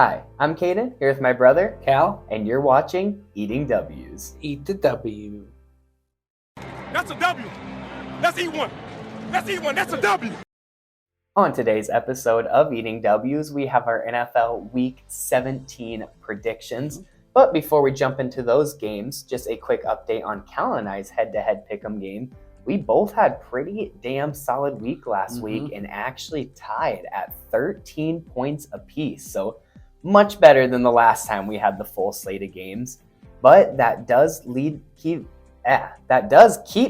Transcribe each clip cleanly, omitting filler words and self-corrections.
Hi, I'm Caden, here with my brother, Cal, and you're watching Eating W's. eat the W. That's a W. Let's eat one. Let's eat one. That's a W. On today's episode of Eating W's, we have our NFL Week 17 predictions. But before we jump into those games, just a quick update on Cal and I's head-to-head pick'em game. We both had pretty damn solid week last week and actually tied at 13 points apiece. So much better than the last time we had the full slate of games. But that does keep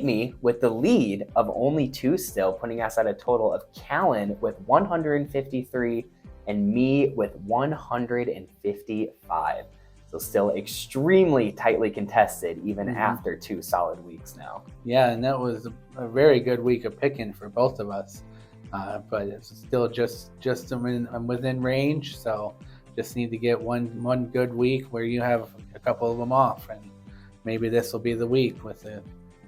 me with the lead of only 2 still, putting us at a total of Callan with 153 and me with 155. So still extremely tightly contested even after 2 solid weeks now. Yeah, and that was a very good week of picking for both of us. But it's still just within range, so just need to get one good week where you have a couple of them off, and maybe this will be the week with a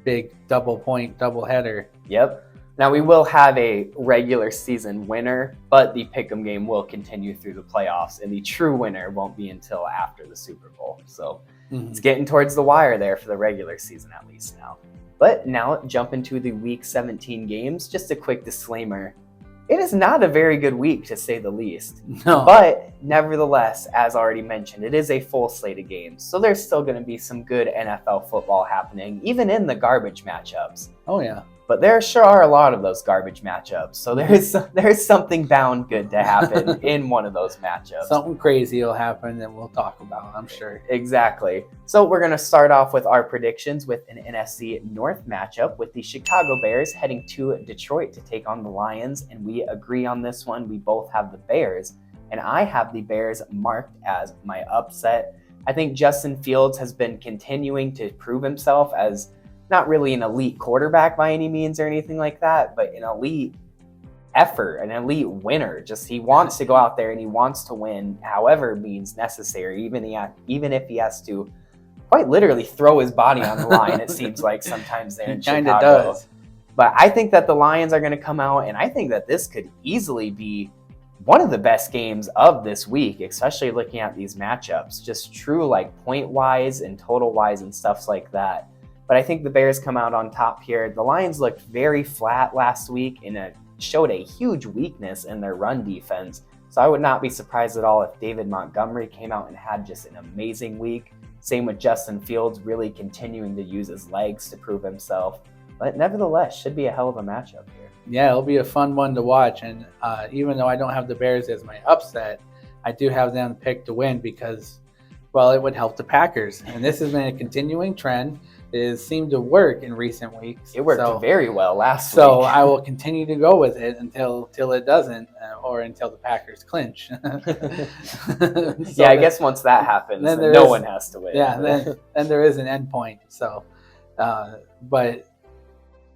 big double header. Yep. Now we will have a regular season winner, but the pick'em game will continue through the playoffs, and the true winner won't be until after the Super Bowl. So it's getting towards the wire there for the regular season at least now. But now jump into the Week 17 games. Just a quick disclaimer. It is not a very good week, to say the least. No. But nevertheless, as already mentioned, it is a full slate of games. So there's still going to be some good NFL football happening, even in the garbage matchups. Oh, yeah. But there sure are a lot of those garbage matchups. So there's something bound good to happen in one of those matchups. Something crazy will happen that we'll talk about, I'm sure. Exactly. So we're going to start off with our predictions with an NFC North matchup with the Chicago Bears heading to Detroit to take on the Lions. And we agree on this one. We both have the Bears. And I have the Bears marked as my upset. I think Justin Fields has been continuing to prove himself as not really an elite quarterback by any means or anything like that, but an elite effort, an elite winner. Just he wants to go out there and he wants to win however means necessary, even if he has to quite literally throw his body on the line, it seems like sometimes there in Chicago. Kind of does. But I think that the Lions are going to come out, and I think that this could easily be one of the best games of this week, especially looking at these matchups, just true like point-wise and total-wise and stuff like that. But I think the Bears come out on top here. The Lions looked very flat last week and showed a huge weakness in their run defense. So I would not be surprised at all if David Montgomery came out and had just an amazing week. Same with Justin Fields, really continuing to use his legs to prove himself. But nevertheless, should be a hell of a matchup here. Yeah, it'll be a fun one to watch. And even though I don't have the Bears as my upset, I do have them picked to win because, well, it would help the Packers. And this has been a continuing trend. It has seemed to work in recent weeks. It worked very well last week. So I will continue to go with it until it doesn't, or until the Packers clinch. I guess once that happens, then no one has to win. Yeah, then there is an end point. So, but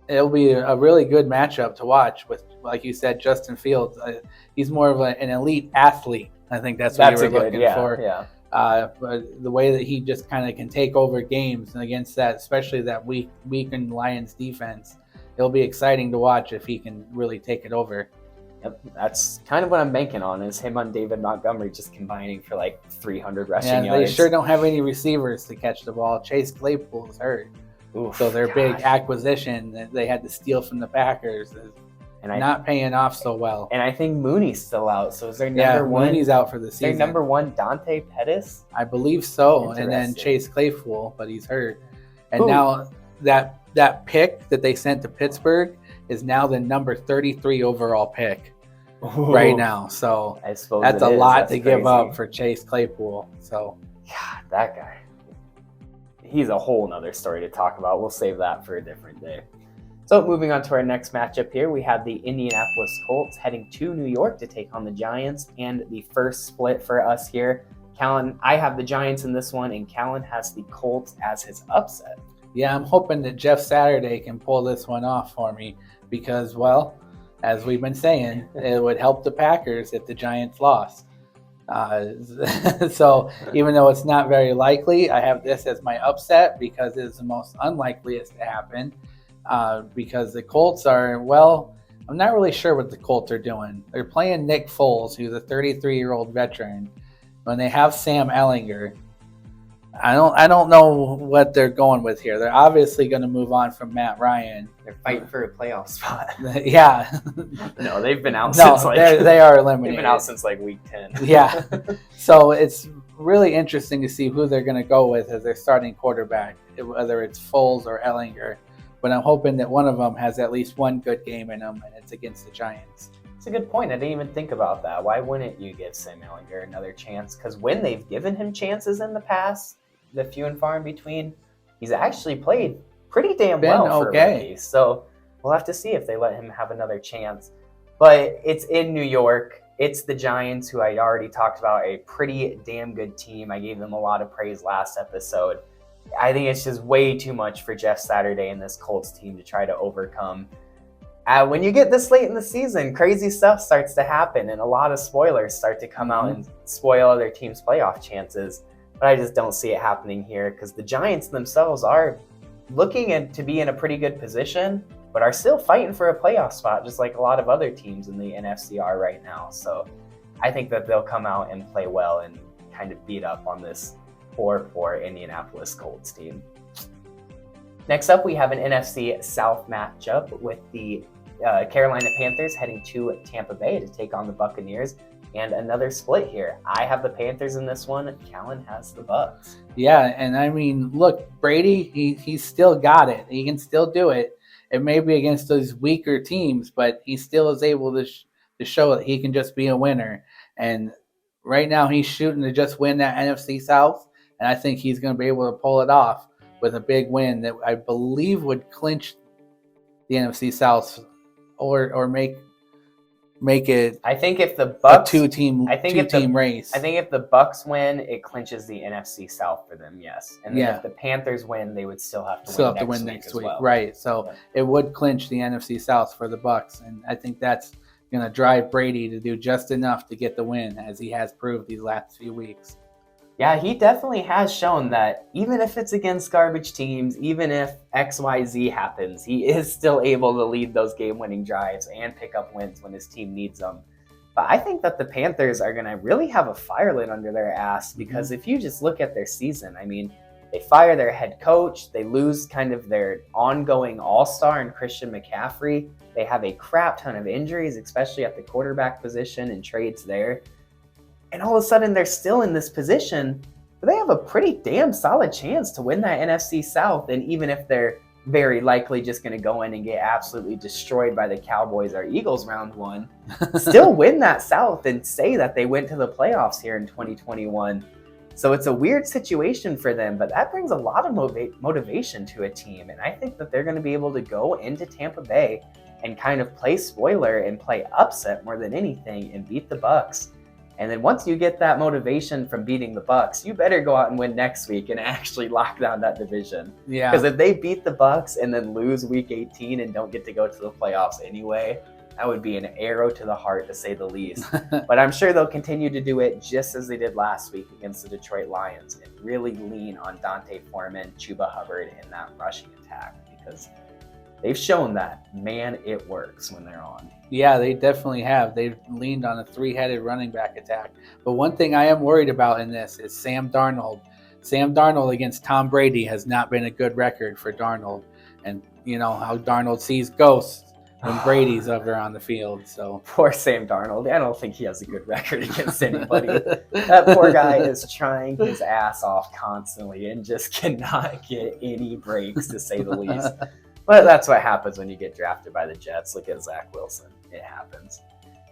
it'll be a really good matchup to watch with, like you said, Justin Fields. He's more of an elite athlete. I think that's what you were looking for. Yeah. But the way that he just kind of can take over games and against that, especially that weakened Lions defense, it'll be exciting to watch if he can really take it over. Yep, that's kind of what I'm banking on, is him on David Montgomery just combining for like 300 rushing yards. They sure don't have any receivers to catch the ball. Chase Claypool is hurt. Oof, so their big acquisition that they had to steal from the Packers is not paying off so well. And I think Mooney's still out. So is their number one? Mooney's out for the season. Their number one, Dante Pettis? I believe so. And then Chase Claypool, but he's hurt. And now that pick that they sent to Pittsburgh is now the number 33 overall pick right now. So I suppose that's a lot to give up for Chase Claypool. So God, that guy. He's a whole nother story to talk about. We'll save that for a different day. So moving on to our next matchup here, we have the Indianapolis Colts heading to New York to take on the Giants, and the first split for us here. Callan, I have the Giants in this one, and Callan has the Colts as his upset. Yeah, I'm hoping that Jeff Saturday can pull this one off for me because, well, as we've been saying, it would help the Packers if the Giants lost. So even though it's not very likely, I have this as my upset because it's the most unlikeliest to happen. Because the Colts are, well, I'm not really sure what the Colts are doing. They're playing Nick Foles, who's a 33-year-old veteran, when they have Sam Ellinger, I don't know what they're going with here. They're obviously going to move on from Matt Ryan. They're fighting for a playoff spot. Yeah. No, they've been out No, since like they are eliminated. they've been out since like week 10. Yeah. So it's really interesting to see who they're going to go with as their starting quarterback, whether it's Foles or Ellinger. But I'm hoping that one of them has at least one good game in them, and it's against the Giants. It's a good point. I didn't even think about that. Why wouldn't you give Sam Ellinger another chance? Because when they've given him chances in the past, the few and far in between, he's actually played pretty damn well for a rookie. So we'll have to see if they let him have another chance. But it's in New York. It's the Giants, who I already talked about, a pretty damn good team. I gave them a lot of praise last episode. I think it's just way too much for Jeff Saturday and this Colts team to try to overcome. When you get this late in the season, crazy stuff starts to happen, and a lot of spoilers start to come out and spoil other teams' playoff chances. But I just don't see it happening here, because the Giants themselves are looking to be in a pretty good position, but are still fighting for a playoff spot, just like a lot of other teams in the NFC are right now. So I think that they'll come out and play well and kind of beat up on this poor Indianapolis Colts team. Next up, we have an NFC South matchup with the Carolina Panthers heading to Tampa Bay to take on the Buccaneers. And another split here. I have the Panthers in this one. Callan has the Bucs. Yeah, and I mean, look, Brady, he's still got it. He can still do it. It may be against those weaker teams, but he still is able to show that he can just be a winner. And right now he's shooting to just win that NFC South, and I think he's going to be able to pull it off with a big win that I believe would clinch the NFC South or make it. I think if the Bucs two-team race. I think if the Bucs win, it clinches the NFC South for them. Yes, and then if the Panthers win, they would still have to win next week. Well. Right? So it would clinch the NFC South for the Bucs, and I think that's going to drive Brady to do just enough to get the win, as he has proved these last few weeks. Yeah, he definitely has shown that even if it's against garbage teams, even if XYZ happens, he is still able to lead those game-winning drives and pick up wins when his team needs them. But I think that the Panthers are going to really have a fire lit under their ass, because if you just look at their season, I mean, they fire their head coach, they lose kind of their ongoing all-star in Christian McCaffrey, they have a crap ton of injuries, especially at the quarterback position and trades there. And all of a sudden, they're still in this position, but they have a pretty damn solid chance to win that NFC South. And even if they're very likely just going to go in and get absolutely destroyed by the Cowboys or Eagles round one, still win that South and say that they went to the playoffs here in 2021. So it's a weird situation for them, but that brings a lot of motivation to a team. And I think that they're going to be able to go into Tampa Bay and kind of play spoiler and play upset more than anything and beat the Bucs. And then once you get that motivation from beating the Bucs, you better go out and win next week and actually lock down that division. Yeah. Because if they beat the Bucs and then lose week 18 and don't get to go to the playoffs anyway, that would be an arrow to the heart, to say the least. But I'm sure they'll continue to do it just as they did last week against the Detroit Lions and really lean on Dante Foreman, Chuba Hubbard in that rushing attack, because they've shown that, man, it works when they're on. Yeah, they definitely have. They've leaned on a three-headed running back attack. But one thing I am worried about in this is Sam Darnold. Sam Darnold against Tom Brady has not been a good record for Darnold. And you know how Darnold sees ghosts when Brady's over on the field. So poor Sam Darnold. I don't think he has a good record against anybody. That poor guy is trying his ass off constantly and just cannot get any breaks, to say the least. But that's what happens when you get drafted by the Jets. Look at Zach Wilson. It happens.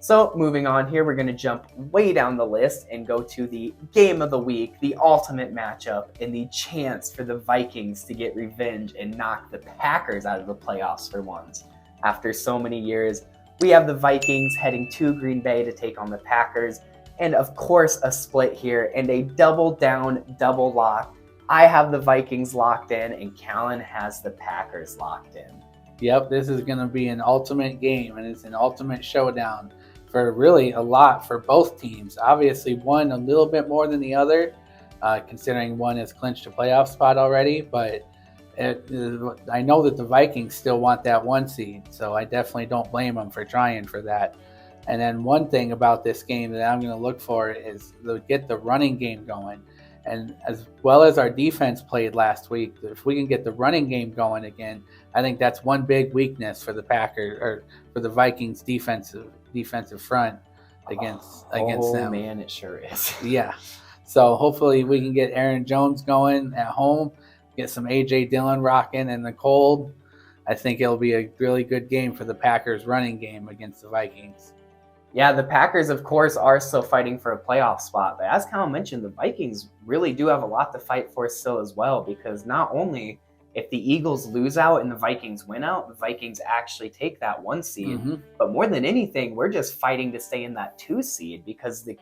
So moving on here, we're going to jump way down the list and go to the game of the week, the ultimate matchup, and the chance for the Vikings to get revenge and knock the Packers out of the playoffs for once. After so many years, we have the Vikings heading to Green Bay to take on the Packers. And of course, a split here and a double down, double lock. I have the Vikings locked in, and Callan has the Packers locked in. Yep, this is going to be an ultimate game, and it's an ultimate showdown for really a lot for both teams. Obviously, one a little bit more than the other, considering one has clinched a playoff spot already. But I know that the Vikings still want that one seed, so I definitely don't blame them for trying for that. And then one thing about this game that I'm going to look for is to get the running game going. And as well as our defense played last week, if we can get the running game going again, I think that's one big weakness for the Packers or for the Vikings defensive front against them. Oh man, it sure is. Yeah. So hopefully we can get Aaron Jones going at home, get some A.J. Dillon rocking in the cold. I think it'll be a really good game for the Packers running game against the Vikings. Yeah, the Packers, of course, are still fighting for a playoff spot. But as Kyle mentioned, the Vikings really do have a lot to fight for still as well, because not only if the Eagles lose out and the Vikings win out, the Vikings actually take that 1 seed. But more than anything, we're just fighting to stay in that 2 seed, because the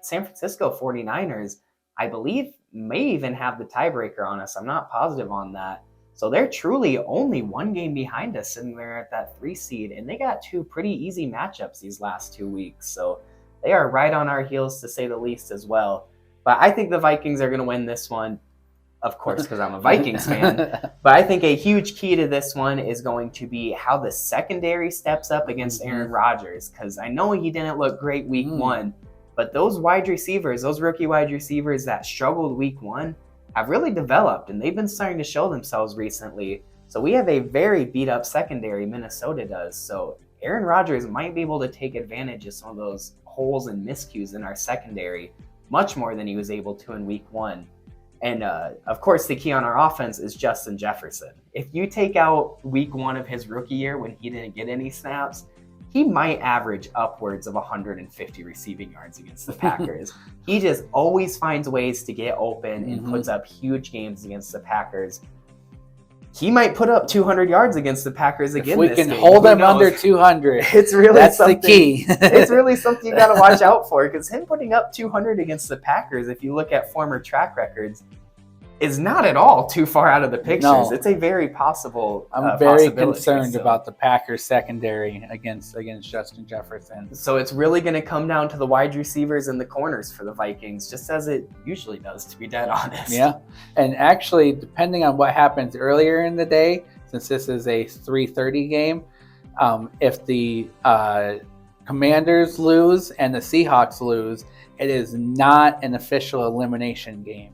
San Francisco 49ers, I believe, may even have the tiebreaker on us. I'm not positive on that. So they're truly only 1 game behind us, sitting there at that 3 seed, and they got 2 pretty easy matchups these last 2 weeks. So they are right on our heels, to say the least, as well. But I think the Vikings are going to win this one, of course, because I'm a Vikings fan. But I think a huge key to this one is going to be how the secondary steps up against Aaron Rodgers, because I know he didn't look great week 1, but those wide receivers, those rookie wide receivers that struggled week 1, have really developed, and they've been starting to show themselves recently. So we have a very beat-up secondary, Minnesota does. So Aaron Rodgers might be able to take advantage of some of those holes and miscues in our secondary much more than he was able to in week 1. And, of course, the key on our offense is Justin Jefferson. If you take out week 1 of his rookie year when he didn't get any snaps, he might average upwards of 150 receiving yards against the Packers. He just always finds ways to get open and puts up huge games against the Packers. He might put up 200 yards against the Packers again. If we can hold him under 200, it's really that's something, the key. It's really something you got to watch out for, because him putting up 200 against the Packers, if you look at former track records, is not at all too far out of the pictures. No. It's a very possible I'm very possibility. concerned about the Packers secondary against Justin Jefferson. So it's really going to come down to the wide receivers and the corners for the Vikings, just as it usually does, to be dead honest. Yeah, and actually, depending on what happens earlier in the day, since this is a 3:30 game, if the Commanders lose and the Seahawks lose, it is not an official elimination game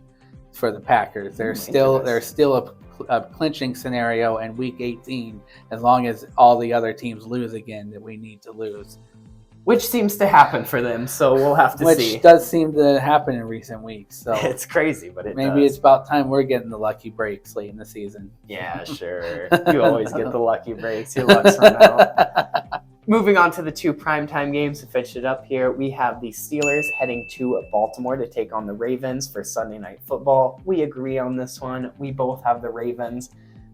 for the Packers. There's still a clinching scenario in Week 18, as long as all the other teams lose again that we need to lose. Which seems to happen for them, so we'll have to see. Which does seem to happen in recent weeks. So it's crazy, but maybe it's about time we're getting the lucky breaks late in the season. Yeah, sure. You always get the lucky breaks. Your luck's run out. Moving on to the 2 primetime games to finish it up here, we have the Steelers heading to Baltimore to take on the Ravens for Sunday Night Football. We agree on this one. We both have the Ravens.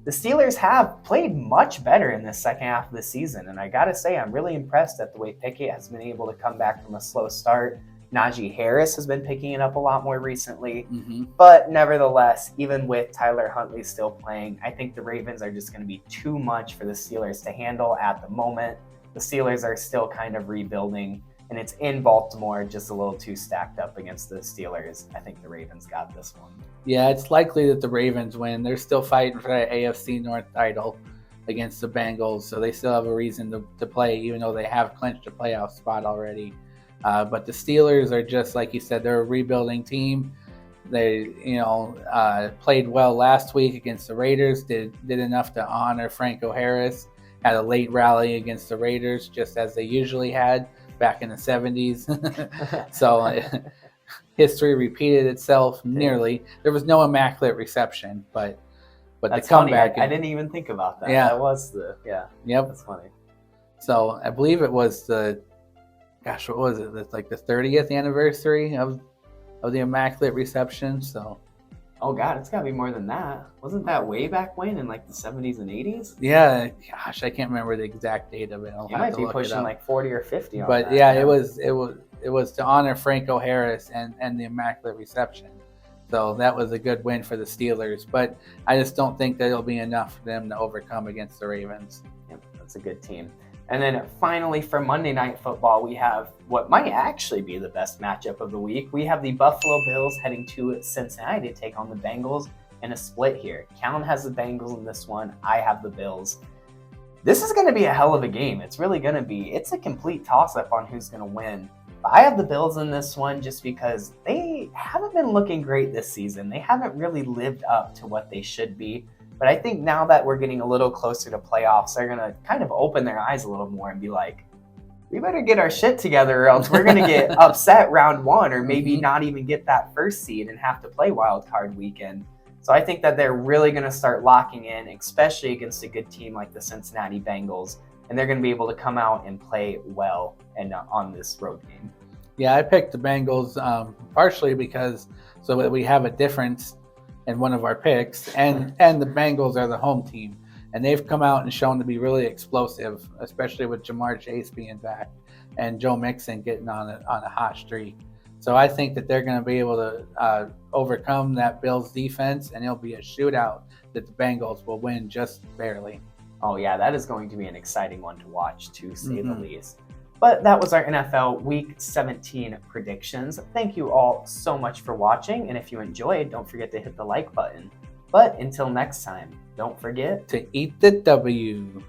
The Steelers have played much better in the second half of the season, and I gotta say, I'm really impressed at the way Pickett has been able to come back from a slow start. Najee Harris has been picking it up a lot more recently, but nevertheless, even with Tyler Huntley still playing, I think the Ravens are just going to be too much for the Steelers to handle at the moment. The Steelers are still kind of rebuilding, and it's in Baltimore, just a little too stacked up against the Steelers. I think the Ravens got this one. Yeah, it's likely that the Ravens win. They're still fighting for that AFC North title against the Bengals, so they still have a reason to play, even though they have clinched a playoff spot already. But the Steelers are just, like you said, they're a rebuilding team. They, played well last week against the Raiders, did enough to honor Franco Harris, had a late rally against the Raiders, just as they usually had back in the 70s. So history repeated itself nearly. There was no immaculate reception, but That's the comeback. I didn't even think about that. Yeah. That was Yep. That's funny. So I believe it was what was it? It's like the 30th anniversary of the immaculate reception. So. Oh God, it's gotta be more than that. Wasn't that way back when, in like the 70s and 80s? Yeah, gosh, I can't remember the exact date of it. You might be pushing like 40 or 50 on but that. Yeah, it was to honor Franco Harris and the immaculate reception. So that was a good win for the Steelers. But I just don't think that it'll be enough for them to overcome against the Ravens. Yep, that's a good team. And then finally for Monday Night Football, we have what might actually be the best matchup of the week. We have the Buffalo Bills heading to Cincinnati to take on the Bengals in a split here. Callan has the Bengals in this one. I have the Bills. This is going to be a hell of a game. It's really going to be. It's a complete toss-up on who's going to win. But I have the Bills in this one just because they haven't been looking great this season. They haven't really lived up to what they should be. But I think now that we're getting a little closer to playoffs, they're going to kind of open their eyes a little more and be like, we better get our shit together or else we're going to get upset round one or maybe not even get that first seed and have to play wild card weekend. So I think that they're really going to start locking in, especially against a good team like the Cincinnati Bengals. And they're going to be able to come out and play well and on this road game. Yeah, I picked the Bengals partially because so that we have a difference in one of our picks, and the Bengals are the home team. And they've come out and shown to be really explosive, especially with Jamar Chase being back and Joe Mixon getting on a hot streak. So I think that they're going to be able to overcome that Bills defense, and it'll be a shootout that the Bengals will win just barely. Oh yeah, that is going to be an exciting one to watch, to say the least. But that was our NFL Week 17 predictions. Thank you all so much for watching, and if you enjoyed, don't forget to hit the like button. But until next time, don't forget to eat the W.